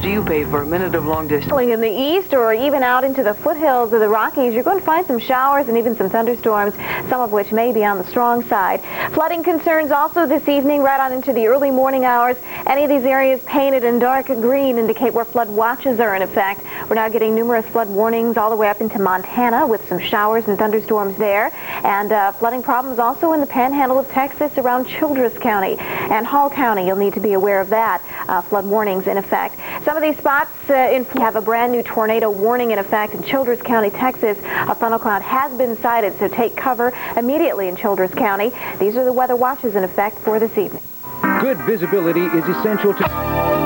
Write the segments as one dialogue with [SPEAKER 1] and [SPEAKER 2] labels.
[SPEAKER 1] do you pay for a minute of long distance?
[SPEAKER 2] In the east or even out into the foothills of the Rockies, you're going to find some showers and even some thunderstorms, some of which may be on the strong side. Flooding concerns also this evening, right on into the early morning hours. Any of these areas painted in dark green indicate where flood watches are in effect. We're now getting numerous flood warnings all the way up into Montana with some showers and thunderstorms there. And flooding problems also in the panhandle of Texas around Childress County and Hall County. You'll need to be aware of that. Flood warnings in effect. Some of these spots have a brand new tornado warning in effect in Childress County, Texas. A thundercloud has been sighted, so take cover immediately in Childress County. These are the weather watches in effect for this evening.
[SPEAKER 3] Good visibility is essential to...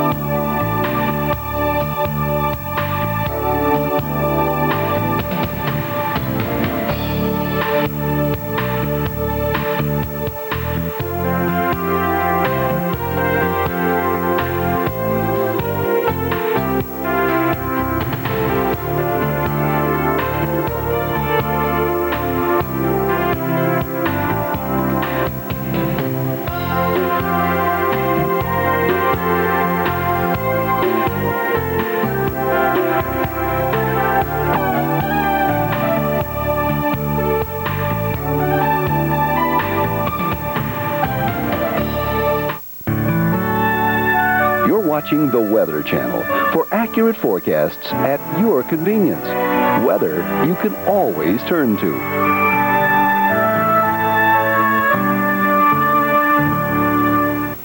[SPEAKER 4] Watching the Weather Channel for accurate forecasts at your convenience. Weather you can always turn to.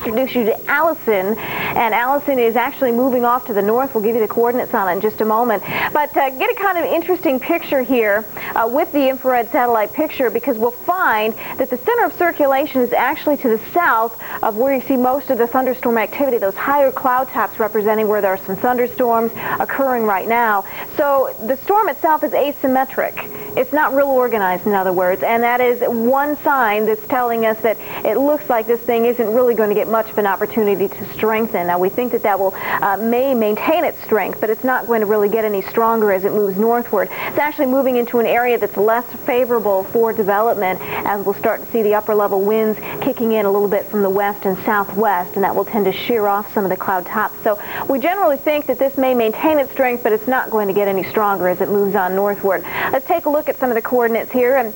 [SPEAKER 2] Introduce you to Allison, and Allison is actually moving off to the north. We'll give you the coordinates on it in just a moment. But get a kind of interesting picture here with the infrared satellite picture, because we'll find that the center of circulation is actually to the south of where you see most of the thunderstorm activity, those higher cloud tops representing where there are some thunderstorms occurring right now. So the storm itself is asymmetric. It's not real organized, in other words, and that is one sign that's telling us that it looks like this thing isn't really going to get much of an opportunity to strengthen. Now, we think that that will may maintain its strength, but it's not going to really get any stronger as it moves northward. It's actually moving into an area that's less favorable for development, as we'll start to see the upper level winds kicking in a little bit from the west and southwest, and that will tend to shear off some of the cloud tops. So we generally think that this may maintain its strength, but it's not going to get any stronger as it moves on northward. Let's take a look at some of the coordinates here. And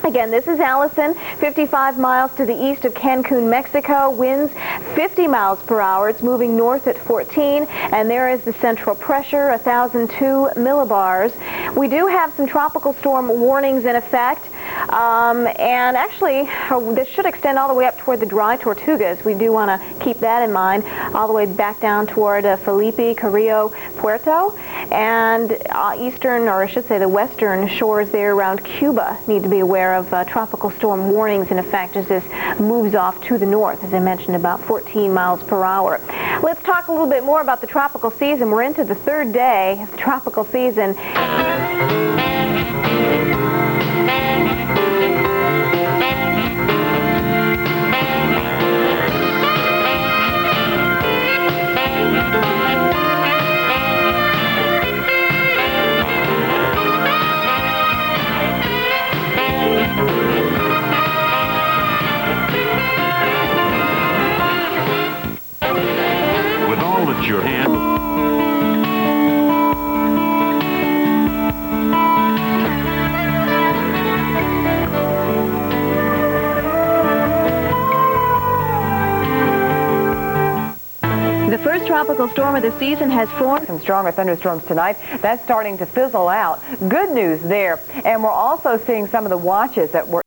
[SPEAKER 2] again, this is Allison, 55 miles to the east of Cancun, Mexico. Winds 50 miles per hour. It's moving north at 14, and there is the central pressure, 1,002 millibars. We do have some tropical storm warnings in effect. And actually, this should extend all the way up toward the dry Tortugas. We do want to keep that in mind, all the way back down toward Felipe, Carrillo, Puerto, and eastern, or I should say the western shores there around Cuba need to be aware of tropical storm warnings in effect as this moves off to the north, as I mentioned, about 14 miles per hour. Let's talk a little bit more about the tropical season. We're into the third day of the tropical season.
[SPEAKER 5] With all at your hand.
[SPEAKER 2] The first tropical storm of the season has formed.
[SPEAKER 6] Some stronger thunderstorms tonight. That's starting to fizzle out. Good news there. And we're also seeing some of the watches that were